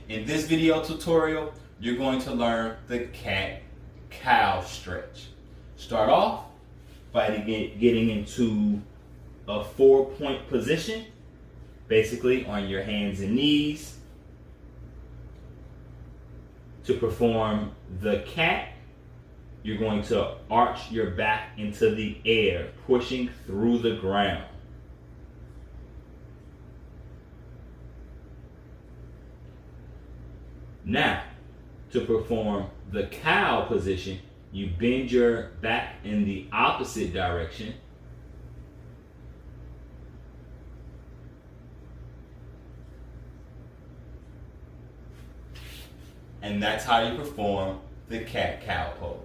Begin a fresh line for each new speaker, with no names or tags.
In this video tutorial, you're going to learn the cat-cow stretch. Start off by getting into a 4-point position, basically on your hands and knees. To perform the cat, you're going to arch your back into the air, pushing through the ground. Now, to perform the cow position, you bend your back in the opposite direction. And that's how you perform the cat-cow pose.